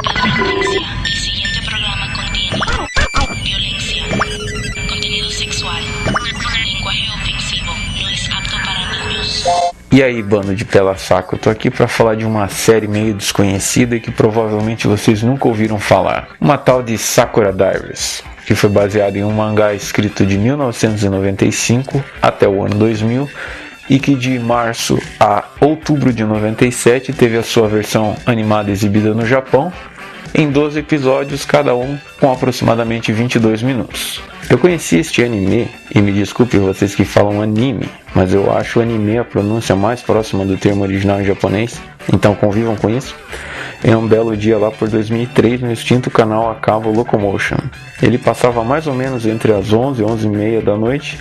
Advertencia, el siguiente programa contiene violencia, contenido sexual, lenguaje ofensivo, no es apto para niños. E aí, bando de pela saco, eu tô aqui pra falar de uma série meio desconhecida e que provavelmente vocês nunca ouviram falar. Uma tal de Sakura Diaries, que foi baseada em um mangá escrito de 1995 até o ano 2000 e que de março a outubro de 97 teve a sua versão animada exibida no Japão em 12 episódios, cada um com aproximadamente 22 minutos. Eu conheci este anime, e me desculpe vocês que falam anime, mas eu acho anime a pronúncia mais próxima do termo original em japonês, então convivam com isso. Em um belo dia lá por 2003 no extinto canal a cabo Locomotion. Ele passava mais ou menos entre as 11 e 11h30 da noite,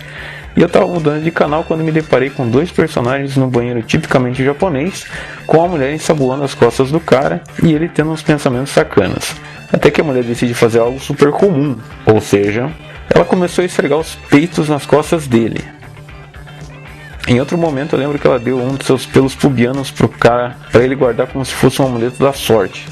e eu estava mudando de canal quando me deparei com dois personagens no banheiro tipicamente japonês, com a mulher ensaboando as costas do cara e ele tendo uns pensamentos sacanas. Até que a mulher decide fazer algo super comum, ou seja, ela começou a esfregar os peitos nas costas dele. Em outro momento eu lembro que ela deu um de seus pelos pubianos pro cara para ele guardar como se fosse um amuleto da sorte.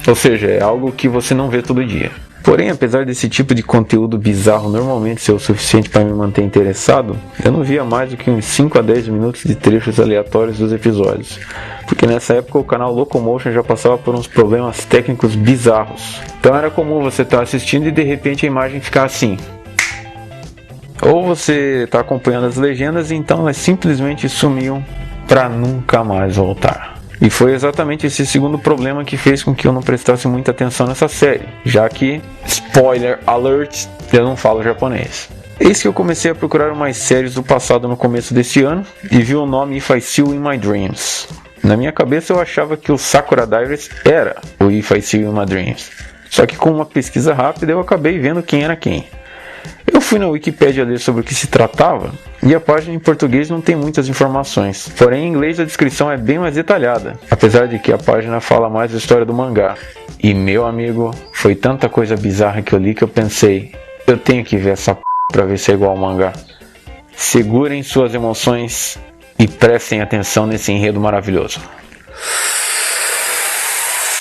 Ou seja, é algo que você não vê todo dia. Porém, apesar desse tipo de conteúdo bizarro normalmente ser o suficiente para me manter interessado, eu não via mais do que uns 5 a 10 minutos de trechos aleatórios dos episódios, porque nessa época o canal Locomotion já passava por uns problemas técnicos bizarros. Então era comum você estar assistindo e de repente a imagem ficar assim. Ou você está acompanhando as legendas e então elas simplesmente sumiam para nunca mais voltar. E foi exatamente esse segundo problema que fez com que eu não prestasse muita atenção nessa série, já que, spoiler alert, eu não falo japonês. Eis que eu comecei a procurar umas séries do passado no começo desse ano e vi o nome If I See You in My Dreams. Na minha cabeça eu achava que o Sakura Diaries era o If I See You in My Dreams, só que com uma pesquisa rápida eu acabei vendo quem era quem. Eu fui na Wikipedia ler sobre o que se tratava e a página em português não tem muitas informações, porém em inglês a descrição é bem mais detalhada, apesar de que a página fala mais da história do mangá. E meu amigo, foi tanta coisa bizarra que eu li que eu pensei, eu tenho que ver essa p*** pra ver se é igual ao mangá. Segurem suas emoções e prestem atenção nesse enredo maravilhoso.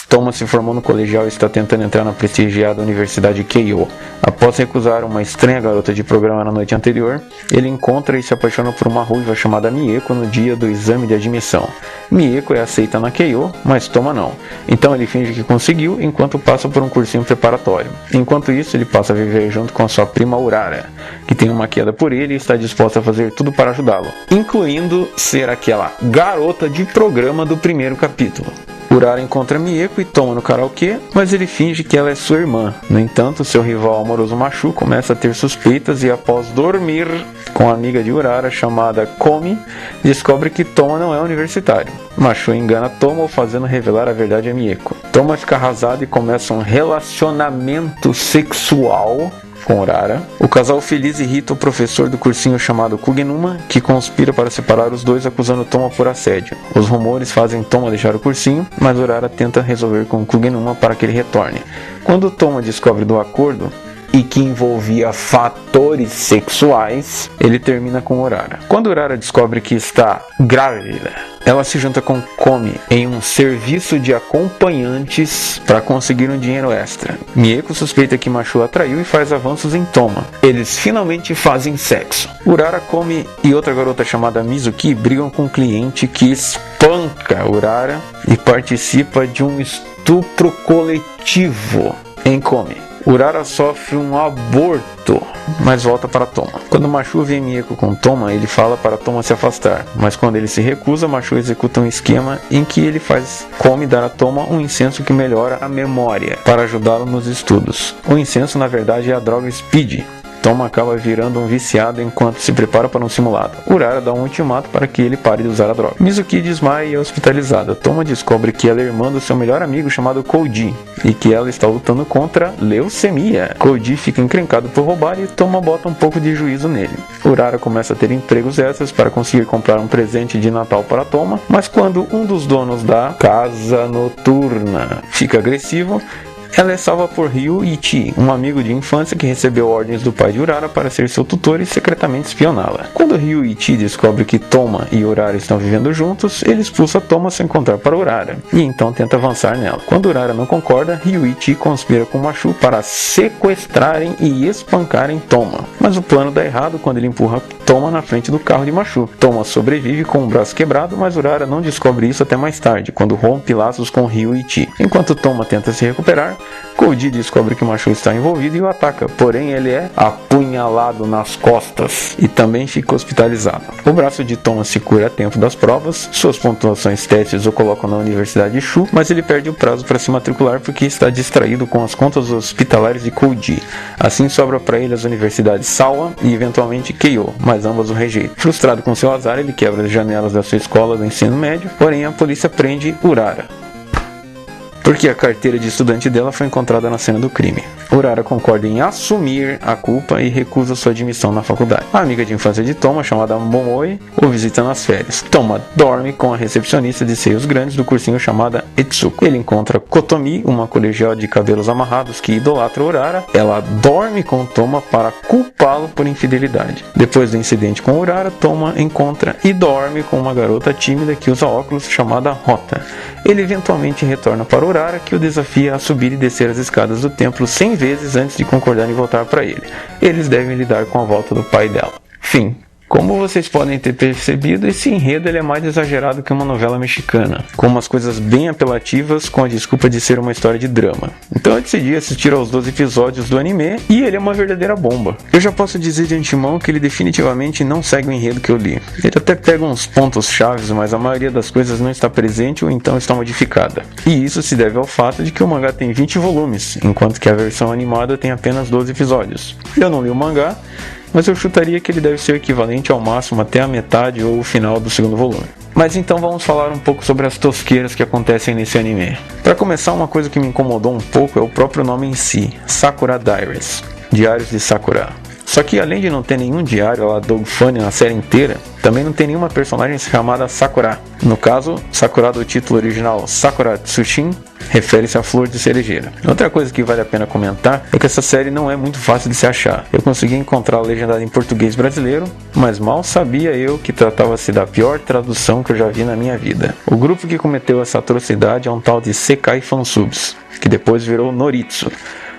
Toma se formou no colegial e está tentando entrar na prestigiada Universidade Keio. Após recusar uma estranha garota de programa na noite anterior, ele encontra e se apaixona por uma ruiva chamada Mieko no dia do exame de admissão. Mieko é aceita na Keio, mas Toma não. Então ele finge que conseguiu enquanto passa por um cursinho preparatório. Enquanto isso, ele passa a viver junto com a sua prima Urara, que tem uma queda por ele e está disposta a fazer tudo para ajudá-lo, incluindo ser aquela garota de programa do primeiro capítulo. Urara encontra Mieko e Toma no karaokê, mas ele finge que ela é sua irmã. No entanto, seu rival amoroso Mashu começa a ter suspeitas e após dormir com a amiga de Urara chamada Komi, descobre que Toma não é universitário. Mashu engana Toma o fazendo revelar a verdade a Mieko. Toma fica arrasado e começa um relacionamento sexual com Urara. O casal feliz irrita o professor do cursinho chamado Kugenuma, que conspira para separar os dois acusando Toma por assédio. Os rumores fazem Toma deixar o cursinho, mas Urara tenta resolver com Kugenuma para que ele retorne. Quando Toma descobre do acordo, e que envolvia fatores sexuais, ele termina com Urara. Quando Urara descobre que está grávida, ela se junta com Komi em um serviço de acompanhantes para conseguir um dinheiro extra. Mieko suspeita que Mashu a traiu e faz avanços em Toma. Eles finalmente fazem sexo. Urara, Komi e outra garota chamada Mizuki brigam com um cliente que espanca Urara e participa de um estupro coletivo em Komi. Urara sofre um aborto, mas volta para Toma. Quando Mashu vê Mieko com Toma, ele fala para Toma se afastar, mas quando ele se recusa, Mashu executa um esquema em que ele faz Komi dar a Toma um incenso que melhora a memória para ajudá-lo nos estudos. O incenso, na verdade, é a droga Speed. Toma acaba virando um viciado enquanto se prepara para um simulado. Urara dá um ultimato para que ele pare de usar a droga. Mizuki desmaia e é hospitalizada. Toma descobre que ela é irmã do seu melhor amigo chamado Koji e que ela está lutando contra leucemia. Koji fica encrencado por roubar e Toma bota um pouco de juízo nele. Urara começa a ter empregos extras para conseguir comprar um presente de Natal para Toma, mas quando um dos donos da casa noturna fica agressivo, Ela é salva por Ryuichi, um amigo de infância que recebeu ordens do pai de Urara para ser seu tutor e secretamente espioná-la. Quando Ryuichi descobre que Toma e Urara estão vivendo juntos, ele expulsa Toma sem contar para Urara, e então tenta avançar nela. Quando Urara não concorda, Ryuichi conspira com Mashu para sequestrarem e espancarem Toma. Mas o plano dá errado quando ele empurra Toma na frente do carro de Mashu. Toma sobrevive com o braço quebrado, mas Urara não descobre isso até mais tarde, quando rompe laços com Ryuichi. Enquanto Toma tenta se recuperar, Koji descobre que Mashu está envolvido e o ataca, porém ele é apunhalado nas costas e também fica hospitalizado. O braço de Toma se cura a tempo das provas, suas pontuações testes o colocam na Universidade de Shu, mas ele perde o prazo para se matricular porque está distraído com as contas hospitalares de Koji. Assim sobra para ele as universidades Sawa e eventualmente Keio, mas ambas o rejeitam. Frustrado com seu azar, ele quebra as janelas da sua escola do ensino médio, porém a polícia prende Urara, porque a carteira de estudante dela foi encontrada na cena do crime. Urara concorda em assumir a culpa e recusa sua admissão na faculdade. A amiga de infância de Toma, chamada Momoi, o visita nas férias. Toma dorme com a recepcionista de seios grandes do cursinho chamada Etsuko. Ele encontra Kotomi, uma colegial de cabelos amarrados que idolatra Urara. Ela dorme com Toma para culpá-lo por infidelidade. Depois do incidente com Urara, Toma encontra e dorme com uma garota tímida que usa óculos chamada Rota. Ele eventualmente retorna para Urara, que o desafia a subir e descer as escadas do templo 100 vezes antes de concordar em voltar para ele. Eles devem lidar com a volta do pai dela. Fim. Como vocês podem ter percebido, esse enredo ele é mais exagerado que uma novela mexicana, com umas coisas bem apelativas com a desculpa de ser uma história de drama. Então eu decidi assistir aos 12 episódios do anime e ele é uma verdadeira bomba. Eu já posso dizer de antemão que ele definitivamente não segue o enredo que eu li. Ele até pega uns pontos chaves, mas a maioria das coisas não está presente ou então está modificada. E isso se deve ao fato de que o mangá tem 20 volumes, enquanto que a versão animada tem apenas 12 episódios. Eu não li o mangá, mas eu chutaria que ele deve ser equivalente ao máximo até a metade ou o final do segundo volume. Mas então vamos falar um pouco sobre as tosqueiras que acontecem nesse anime. Para começar, uma coisa que me incomodou um pouco é o próprio nome em si, Sakura Diaries, Diários de Sakura. Só que além de não ter nenhum diário lá Dog Funny na série inteira, também não tem nenhuma personagem chamada Sakura. No caso, Sakura do título original Sakura Tsushin refere-se à flor de cerejeira. Outra coisa que vale a pena comentar é que essa série não é muito fácil de se achar. Eu consegui encontrar legendada em português brasileiro, mas mal sabia eu que tratava-se da pior tradução que eu já vi na minha vida. O grupo que cometeu essa atrocidade é um tal de Sekai Fansubs, que depois virou Noritsu.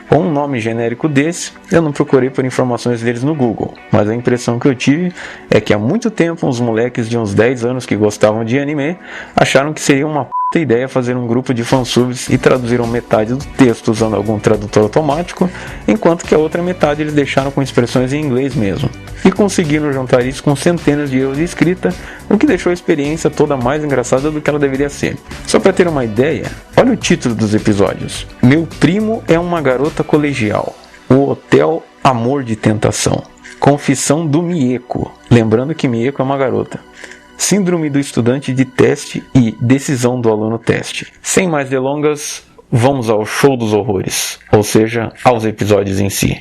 Com um nome genérico desse, eu não procurei por informações deles no Google, mas a impressão que eu tive é que há muito tempo uns moleques de uns 10 anos que gostavam de anime acharam que seria uma puta ideia fazer um grupo de fansubs e traduziram metade do texto usando algum tradutor automático, enquanto que a outra metade eles deixaram com expressões em inglês mesmo. E conseguiram juntar isso com centenas de erros de escrita, o que deixou a experiência toda mais engraçada do que ela deveria ser. Só para ter uma ideia, olha o título dos episódios. Meu primo é uma garota colegial. O Hotel Amor de Tentação. Confissão do Mieko. Lembrando que Mieko é uma garota. Síndrome do estudante de teste e decisão do aluno teste. Sem mais delongas, vamos ao show dos horrores, ou seja, aos episódios em si.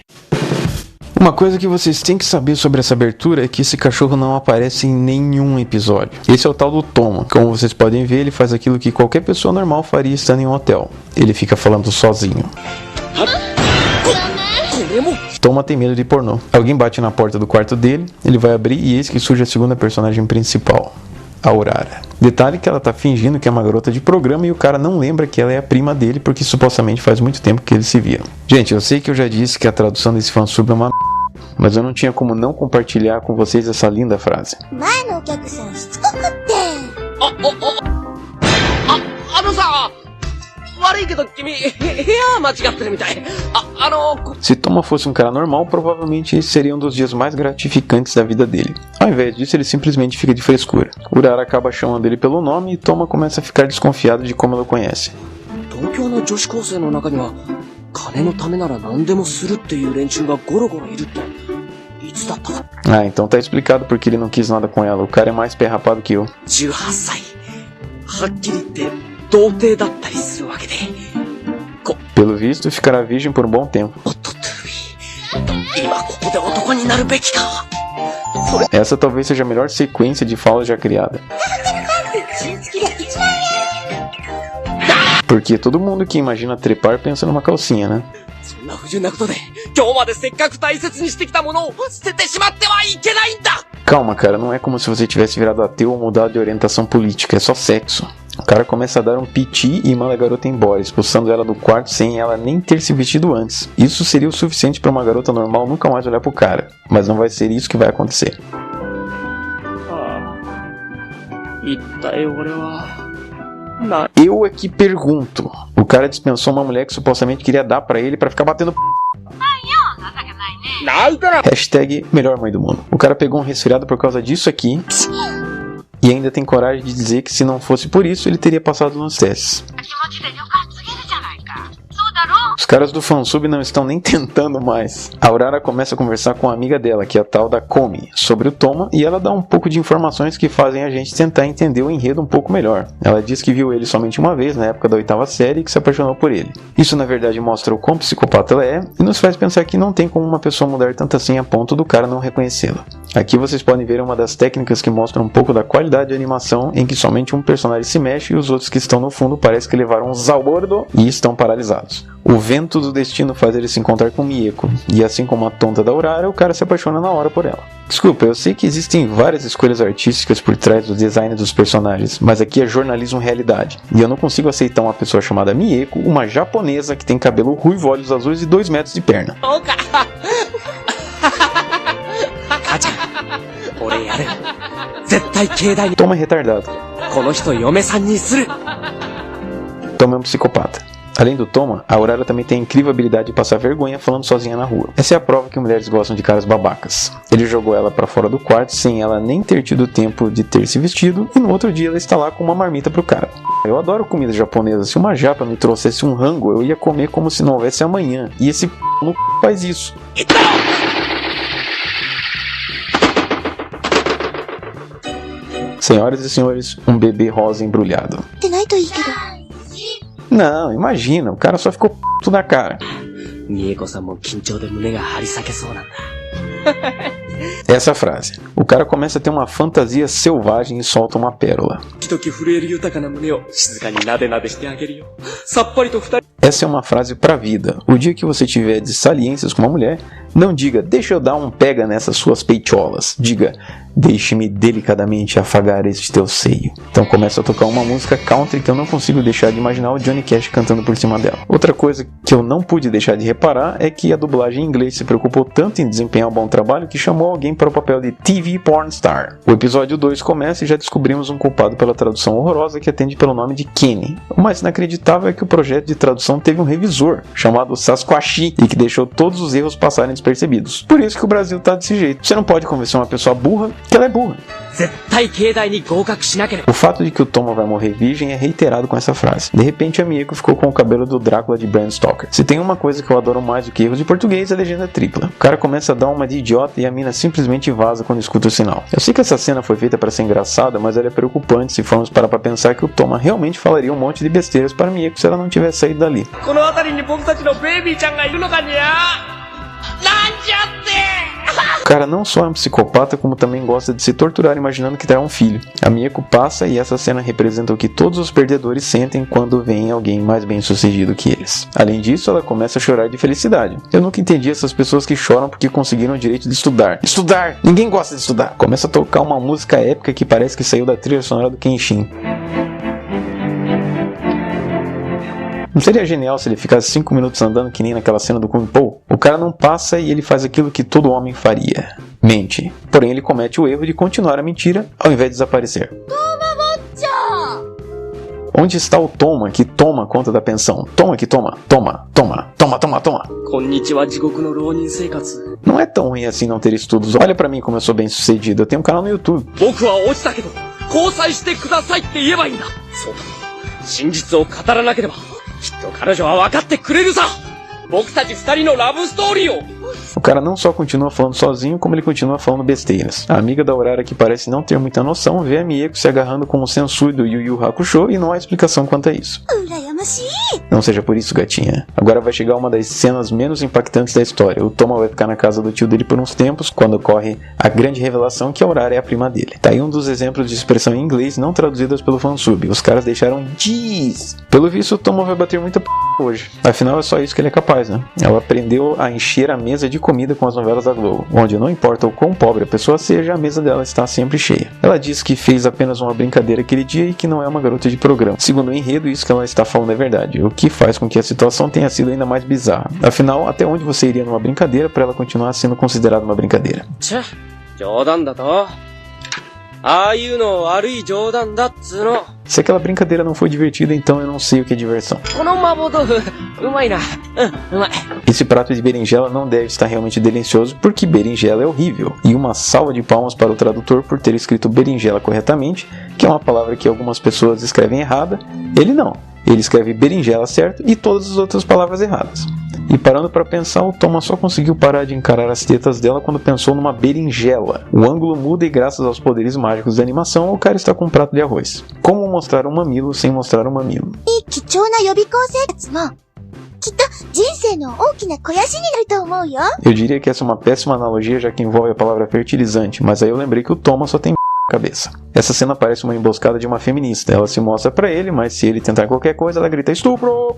Uma coisa que vocês têm que saber sobre essa abertura é que esse cachorro não aparece em nenhum episódio. Esse é o tal do Toma. Como vocês podem ver, ele faz aquilo que qualquer pessoa normal faria estando em um hotel. Ele fica falando sozinho. Toma tem medo de pornô. Alguém bate na porta do quarto dele, ele vai abrir e eis que surge a segunda personagem principal, a Urara. Detalhe que ela tá fingindo que é uma garota de programa e o cara não lembra que ela é a prima dele porque supostamente faz muito tempo que eles se viram. Gente, eu sei que eu já disse que a tradução desse fansub é uma mas eu não tinha como não compartilhar com vocês essa linda frase. Se Toma fosse um cara normal, provavelmente esse seria um dos dias mais gratificantes da vida dele. Ao invés disso, ele simplesmente fica de frescura. Urara acaba chamando ele pelo nome e Toma começa a ficar desconfiado de como ela o conhece. Ah, então tá explicado porque ele não quis nada com ela. O cara é mais pé rapado que eu. Pelo visto, ficará virgem por um bom tempo. Essa talvez seja a melhor sequência de falas já criada. Porque todo mundo que imagina trepar pensa numa calcinha, né? そんな不純なことで今日までせっかく大切にしてきたものを捨ててしまってはいけないんだ Calma, cara, não é como se você tivesse virado ateu ou mudado de orientação política, é só sexo. O cara começa a dar um piti e manda a garota embora, expulsando ela do quarto sem ela nem ter se vestido antes. Isso seria o suficiente para uma garota normal nunca mais olhar pro cara, mas não vai ser isso que vai acontecer. 一体俺はな Eu é que pergunto. O cara dispensou uma mulher que supostamente queria dar pra ele pra ficar batendo p... Hashtag melhor mãe do mundo. O cara pegou um resfriado por causa disso aqui e ainda tem coragem de dizer que se não fosse por isso ele teria passado nos testes. Os caras do fansub não estão nem tentando mais. A Urara começa a conversar com a amiga dela, que é a tal da Komi, sobre o Toma, e ela dá um pouco de informações que fazem a gente tentar entender o enredo um pouco melhor. Ela diz que viu ele somente uma vez, na época da 8ª série, e que se apaixonou por ele. Isso na verdade mostra o quão psicopata ela é, e nos faz pensar que não tem como uma pessoa mudar tanto assim a ponto do cara não reconhecê-la. Aqui vocês podem ver uma das técnicas que mostra um pouco da qualidade de animação, em que somente um personagem se mexe e os outros que estão no fundo parece que levaram um zabordo e estão paralisados. O vento do destino faz ele se encontrar com Mieko, e assim como a tonta da Urara, o cara se apaixona na hora por ela. Desculpa, eu sei que existem várias escolhas artísticas por trás do design dos personagens, mas aqui é jornalismo realidade, e eu não consigo aceitar uma pessoa chamada Mieko, uma japonesa que tem cabelo ruivo, olhos azuis e 2 metros de perna. Toma é retardado. Toma é um psicopata. Além do Toma, a Urara também tem a incrível habilidade de passar vergonha falando sozinha na rua. Essa é a prova que mulheres gostam de caras babacas. Ele jogou ela pra fora do quarto sem ela nem ter tido tempo de ter se vestido, e no outro dia ela está lá com uma marmita pro cara. Eu adoro comida japonesa. Se uma japa me trouxesse um rango, eu ia comer como se não houvesse amanhã. E esse no faz isso. Senhoras e senhores, um bebê rosa embrulhado. Não, imagina, o cara só ficou p*** na cara. Essa frase. O cara começa a ter uma fantasia selvagem e solta uma pérola. Essa é uma frase pra vida. O dia que você tiver dissaliências com uma mulher, não diga, deixa eu dar um pega nessas suas peitolas. Diga, deixe-me delicadamente afagar este teu seio. Então começa a tocar uma música country que eu não consigo deixar de imaginar o Johnny Cash cantando por cima dela. Outra coisa que eu não pude deixar de reparar é que a dublagem em inglês se preocupou tanto em desempenhar um bom trabalho que chamou alguém para o papel de TV Porn Star. O episódio 2 começa e já descobrimos um culpado pela tradução horrorosa que atende pelo nome de Kenny. O mais inacreditável é que o projeto de tradução teve um revisor, chamado Sasquatch, e que deixou todos os erros passarem despercebidos. Por isso que o Brasil tá desse jeito. Você não pode convencer uma pessoa burra que ela é burra. O fato de que o Toma vai morrer virgem é reiterado com essa frase. De repente a Mieko ficou com o cabelo do Drácula de Bram Stoker. Se tem uma coisa que eu adoro mais do que erros de português, é a legenda tripla. O cara começa a dar uma de idiota e a mina simplesmente vaza quando escuta o sinal. Eu sei que essa cena foi feita para ser engraçada, mas ela é preocupante se formos parar pra pensar que o Toma realmente falaria um monte de besteiras para Mieko se ela não tivesse saído dali. O cara não só é um psicopata, como também gosta de se torturar imaginando que terá um filho. A Mieko passa e essa cena representa o que todos os perdedores sentem quando vem alguém mais bem sucedido que eles. Além disso, ela começa a chorar de felicidade. Eu nunca entendi essas pessoas que choram porque conseguiram o direito de estudar. Estudar! Ninguém gosta de estudar! Começa a tocar uma música épica que parece que saiu da trilha sonora do Kenshin. Não seria genial se ele ficasse 5 minutos andando que nem naquela cena do Kung Po? O cara não passa e ele faz aquilo que todo homem faria. Mente. Porém ele comete o erro de continuar a mentira ao invés de desaparecer. Onde está o Toma que toma conta da pensão? Toma que toma. Toma. Não é tão ruim assim não ter estudos. Olha pra mim como eu sou bem sucedido. Eu tenho um canal no YouTube. O cara não só continua falando sozinho, como ele continua falando besteiras. A amiga da Urara, que parece não ter muita noção, vê a Mieko se agarrando com o Sensui do Yu Yu Hakusho e não há explicação quanto a isso. 楽しい。 Não seja por isso, gatinha. Agora vai chegar uma das cenas menos impactantes da história. O Toma vai ficar na casa do tio dele por uns tempos, quando ocorre a grande revelação que a Aurora é a prima dele. Tá aí um dos exemplos de expressão em inglês não traduzidas pelo fansub. Os caras deixaram jeez. Pelo visto, o Toma vai bater muita p hoje. Afinal, é só isso que ele é capaz, né? Ela aprendeu a encher a mesa de comida com as novelas da Globo, onde não importa o quão pobre a pessoa seja, a mesa dela está sempre cheia. Ela diz que fez apenas uma brincadeira aquele dia e que não é uma garota de programa. Segundo o enredo, isso que ela está falando é verdade, o que faz com que a situação tenha sido ainda mais bizarra. Afinal, até onde você iria numa brincadeira para ela continuar sendo considerada uma brincadeira? 冗談だと。ああいうの悪い冗談だっつーの。 Se aquela brincadeira não foi divertida, então eu não sei o que é diversão. この麻婆豆腐、うまいな。うまい。 Esse prato de berinjela não deve estar realmente delicioso, porque berinjela é horrível. E uma salva de palmas para o tradutor por ter escrito berinjela corretamente, que é uma palavra que algumas pessoas escrevem errada. Ele não. Ele escreve berinjela certo e todas as outras palavras erradas. E parando para pensar, o Thomas só conseguiu parar de encarar as tetas dela quando pensou numa berinjela. O ângulo muda e graças aos poderes mágicos da animação, o cara está com um prato de arroz. Como mostrar um mamilo sem mostrar um mamilo? 貴重な予備校生活も、きっと人生の大きな肥やしになると思うよ。 Eu diria que essa é uma péssima analogia, já que envolve a palavra fertilizante, mas aí eu lembrei que o Thomas só tem cabeça. Essa cena parece uma emboscada de uma feminista. Ela se mostra pra ele, mas se ele tentar qualquer coisa, ela grita estupro!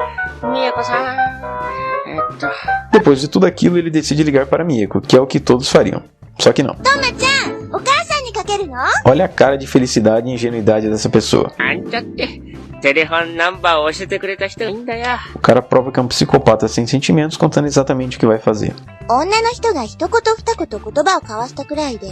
Depois de tudo aquilo, ele decide ligar para Mieko, que é o que todos fariam. Só que não. トマちゃん、お母さんにかけるの？ Olha a cara de felicidade e ingenuidade dessa pessoa. あんたって、テレフォンナンバーを教えてくれた人いいんだよ。 O cara prova que é um psicopata sem sentimentos, contando exatamente o que vai fazer. 女の人が一言二言言葉を交わしたくらいで。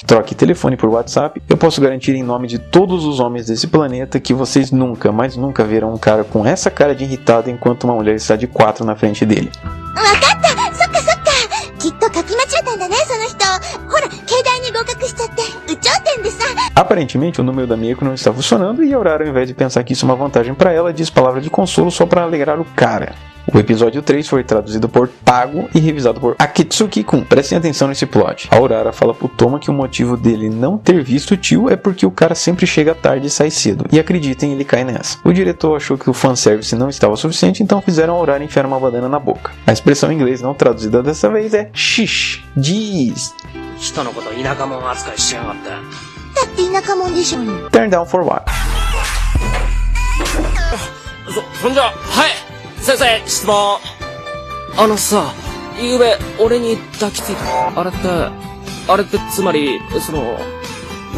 Troque telefone por WhatsApp. Eu posso garantir em nome de todos os homens desse planeta que vocês nunca, mas nunca verão um cara com essa cara de irritado enquanto uma mulher está de 4 na frente dele. わかった、そっかそっか。きっと書き間違ったんだね、その人。ほら、携帯に合格しちゃって、有頂天でさ。 Aparentemente, o número da Mieko não está funcionando e a Aurora, ao invés de pensar que isso é uma vantagem para ela, diz palavra de consolo só para alegrar o cara. O episódio 3 foi traduzido por Pago e revisado por Akitsuki-kun. Prestem atenção nesse plot. A Aurora fala pro Toma que o motivo dele não ter visto o tio é porque o cara sempre chega tarde e sai cedo. E acreditem, ele cai nessa. O diretor achou que o fanservice não estava suficiente, então fizeram a Aurora enfiar uma banana na boca. A expressão em inglês não traduzida dessa vez é shish, diz. 人のこと田舎者扱いしやがって。だって田舎者でしょ。 Turn down for what? そんじゃ、はい先生、質問。あのさ、ゆうべ、俺に抱きついた。あれってつまり、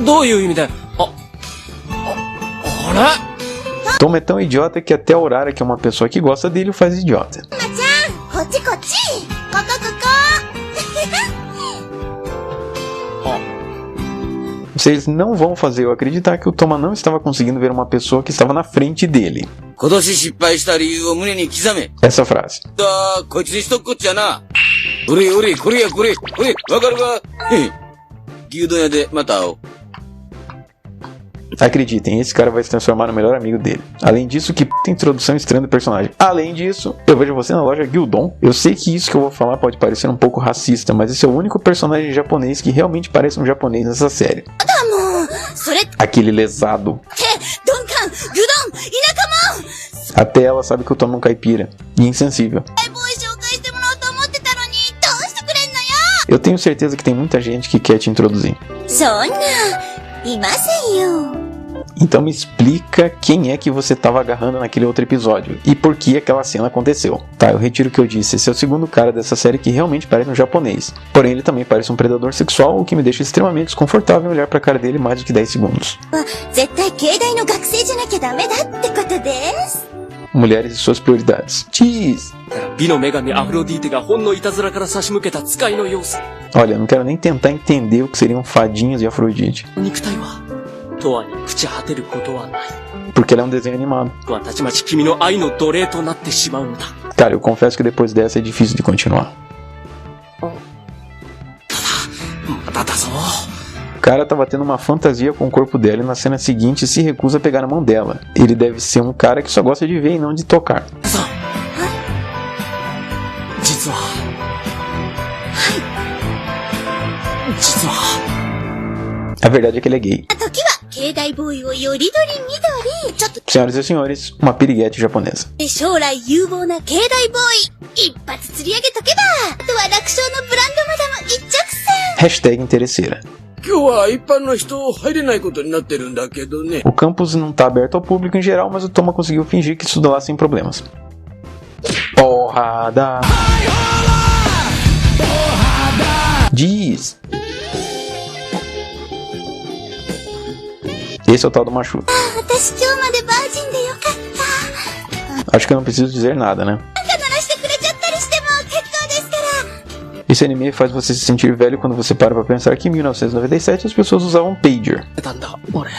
どういう意味で、あれ Toma é tão idiota que até a Aurora, que é uma pessoa que gosta dele, o faz idiota. トマちゃん、こっちこっち。ここ。Vocês não vão fazer eu acreditar que o Toma não estava conseguindo ver uma pessoa que estava na frente dele. 今年失敗した理由を胸に刻め。 Essa frase. こいつにしとくこっちゃな。これ、わかるか？牛丼屋でまた会おう。 Acreditem, esse cara vai se transformar no melhor amigo dele. Além disso, que p*** introdução estranha do personagem. Além disso, eu vejo você na loja Gyudon. Eu sei que isso que eu vou falar pode parecer um pouco racista, mas esse é o único personagem japonês que realmente parece um japonês nessa série. もう、それって、 Aquele lesado. 鈍感、愚鈍、田舎者。 Até ela sabe que o Toma é um caipira. E insensível. 相棒紹介してもらおうと思ってたのに、どうしてくれんのよ。 Eu tenho certeza que tem muita gente que quer te introduzir. そんな、いませんよ。 Então me explica quem é que você estava agarrando naquele outro episódio e por que aquela cena aconteceu. Tá, eu retiro o que eu disse, esse é o segundo cara dessa série que realmente parece um japonês. Porém, ele também parece um predador sexual, o que me deixa extremamente desconfortável em olhar pra cara dele mais do que 10 segundos. 絶対慶大の学生じゃなきゃダメだってことです。 Mulheres e suas prioridades. Jeez! 美の女神アフロディーテが本のいたずらから差し向けた使いの様子。 Olha, eu não quero nem tentar entender o que seriam fadinhas e Afrodite. 肉体は、永遠に朽ち果てることはない。 Porque ela é um desenho animado. 僕はたちまち君の愛の奴隷となってしまうのだ。 Cara, eu confesso que depois dessa é difícil de continuar. まだだぞ。 O cara tava tendo uma fantasia com o corpo dela e na cena seguinte se recusa a pegar na mão dela. Ele deve ser um cara que só gosta de ver e não de tocar. 実は。A verdade é que ele é gay. 時は、慶大代ボーイをよりどりみどり。ちょっと、 Senhoras e senhores, uma piriguete japonesa. 将来有望な境内ボーイ、一発釣り上げとけば、あとは楽勝のブランドマダム一直線。 Hashtag interesseira. 今日は一般の人入れないことになってるんだけどね。 O campus não tá aberto ao público em geral, mas o Toma conseguiu fingir que estudou lá sem problemas. Porrada! Diz! Esse é o tal do Machu. 私今日までバージンでよかった。 Acho que eu não preciso dizer nada, né? 鳴らしてくれちゃったりしても結構ですから。 Esse anime faz você se sentir velho quando você para pra pensar que em 1997 as pessoas usavam pager. たんだ、俺。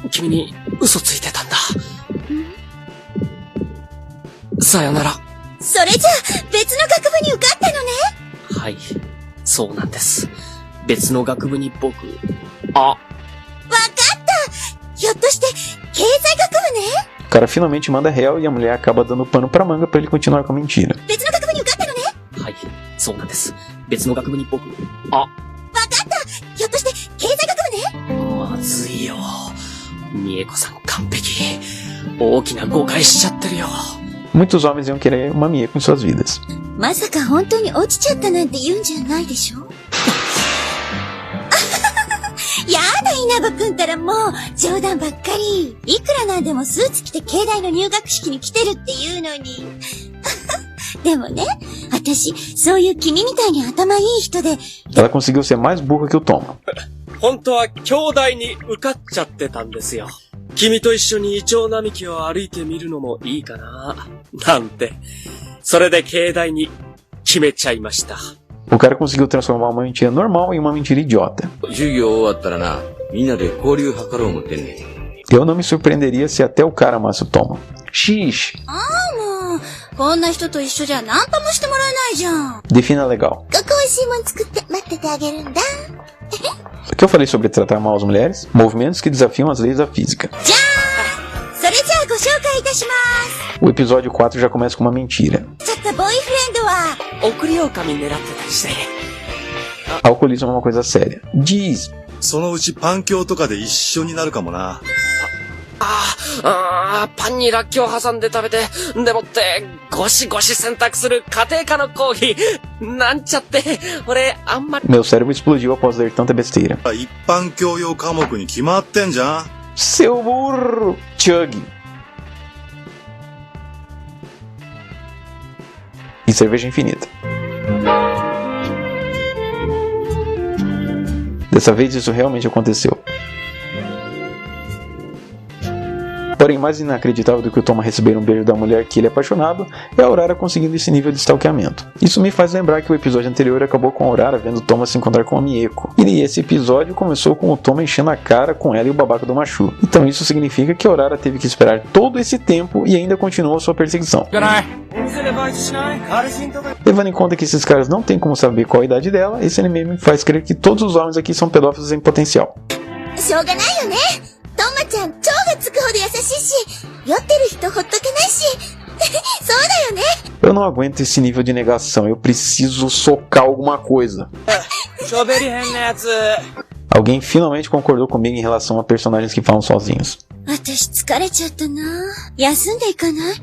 君に嘘ついてたんだ。さよなら。それじゃあ別の学部に受かったのね。はい、そうなんです。別の学部に僕、あ、わかった。ひょっとして経済学部ね。 O cara finalmente manda real e a mulher acaba dando pano pra manga pra ele continuar com a mentira. 別の学部に受かったのね。はい、そうなんです。別の学部に僕、あ、わかった。ひょっとして経済学部ね。まずいよ。美恵子さん完璧。大きな誤解しちゃってるよ。 Muitos homens iam querer uma Mieko em suas vidas. まさか本当に落ちちゃったなんて言うんじゃないでしょ。やだ稲葉くんたらもう冗談ばっかり。いくらなんでもスーツ着て境大の入学式に来てるっていうのに。でもね、私そういう君みたいに頭いい人で。 Ela conseguiu ser mais burra que o Toma. 本当は兄弟に受かっちゃってたんですよ。君と一緒にイチョウ並木を歩いてみるのもいいかな、なんて。それで境大に決めちゃいました。 O cara conseguiu transformar uma mentira normal em uma mentira idiota. 授業終わったらな、みんなで交流図ろう思ってんねん。 Eu não me surpreenderia se até o cara amasse o Toma. Xixi. もう、こんな人と一緒じゃナンパもしてもらえないじゃん。 Defina legal. ここ美味しいもん作って待っててあげるんだ。 O que eu falei sobre tratar mal as mulheres? Movimentos que desafiam as leis da física. じゃあ、それじゃあご紹介いたします。 O episódio 4 já começa com uma mentira. ちょっとボーイフレンドは、送り狼狙ってたりして。 Alcoolismo é uma coisa séria. Diz. そのうちパン教とかで一緒になるかもな。パンにラッキョウ挟んで食べて、でもって、ゴシゴシ洗濯する家庭科のコーヒー、なんちゃって、俺、あんまり。 Meu cérebro explodiu após ler tanta besteira. 一般教養科目に決まってんじゃん。 Seu burro! Chug! E cerveja infinita. Dessa vez isso realmente aconteceu. Porém, mais inacreditável do que o Toma receber um beijo da mulher que ele é apaixonado é a Aurora conseguindo esse nível de stalkeamento. Isso me faz lembrar que o episódio anterior acabou com a Aurora vendo o Toma se encontrar com a Mieko. E esse episódio começou com o Toma enchendo a cara com ela e o babaca do Machu. Então isso significa que a Aurora teve que esperar todo esse tempo e ainda continuou sua perseguição. Levando em conta que esses caras não tem como saber qual a idade dela, esse anime me faz crer que todos os homens aqui são pedófilos em potencial. しょうがないよね。トマちゃん、蝶がつくほど優しいし、酔ってる人ほっとけないし。そうだよね。 Eu não aguento esse nível de negação, eu preciso socar alguma coisa. 喋りへんなやつ。 Alguém finalmente concordou comigo em relação a personagens que falam sozinhos. 私疲れちゃったな。休んでいかない？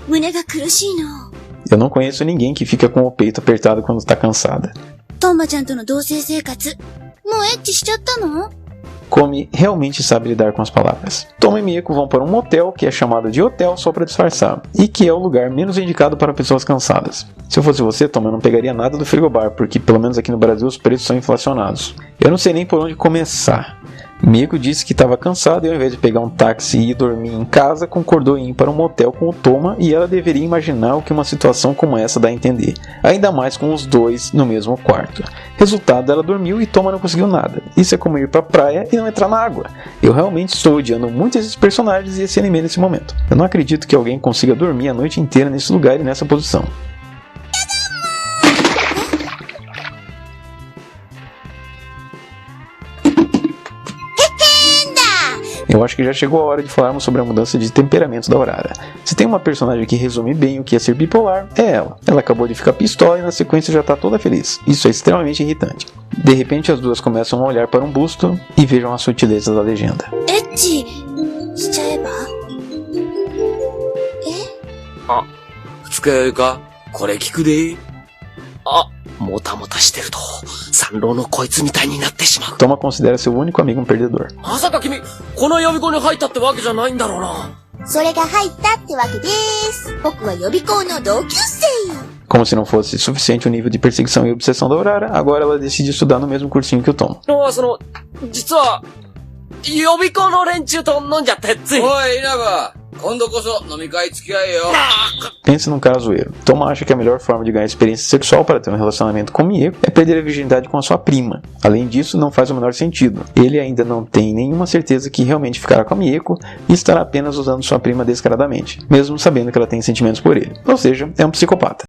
胸が苦しいの。 Eu não conheço ninguém que fica com o peito apertado quando está cansada. トマちゃんとの同棲生活、もうエッチしちゃったの？ Komi realmente sabe lidar com as palavras. Toma e Mieko vão para um motel que é chamado de hotel só para disfarçar, e que é o lugar menos indicado para pessoas cansadas. Se eu fosse você, Toma, eu não pegaria nada do frigobar, porque pelo menos aqui no Brasil os preços são inflacionados. Eu não sei nem por onde começar. Mieko disse que estava cansada e ao invés de pegar um táxi e ir dormir em casa, concordou em ir para um motel com o Toma e ela deveria imaginar o que uma situação como essa dá a entender, ainda mais com os dois no mesmo quarto. Resultado, ela dormiu e Toma não conseguiu nada. Isso é como ir pra praia e não entrar na água. Eu realmente estou odiando muito esses personagens e esse anime nesse momento. Eu não acredito que alguém consiga dormir a noite inteira nesse lugar e nessa posição. Eu acho que já chegou a hora de falarmos sobre a mudança de temperamento da Aurora. Se tem uma personagem que resume bem o que é ser bipolar, é ela. Ela acabou de ficar pistola e na sequência já tá toda feliz. Isso é extremamente irritante. De repente as duas começam a olhar para um busto e vejam a sutileza da legenda. エッチしちゃえば？二日酔いかこれ聞くで。もたもたしてると、三郎のこいつみたいになってしまう。 Toma considera seu único amigo um perdedor. まさか君、この予備校に入ったってわけじゃないんだろうな。それが入ったってわけです。僕は予備校の同級生。 Como se não fosse suficiente o nível de perseguição e obsessão da Aurora, agora ela decide estudar no mesmo cursinho que o Tom. 実は、予備校の連中と飲んじゃってつい。おい、稲葉。今度こそ飲み会付き合えよ。 Pense num casoeiro. Tom acha que a melhor forma de ganhar experiência sexual para ter um relacionamento com Mieko é perder a virgindade com a sua prima. Além disso, não faz o menor sentido. Ele ainda não tem nenhuma certeza que realmente ficará com a Mieko e estará apenas usando sua prima descaradamente, mesmo sabendo que ela tem sentimentos por ele. Ou seja, é um psicopata.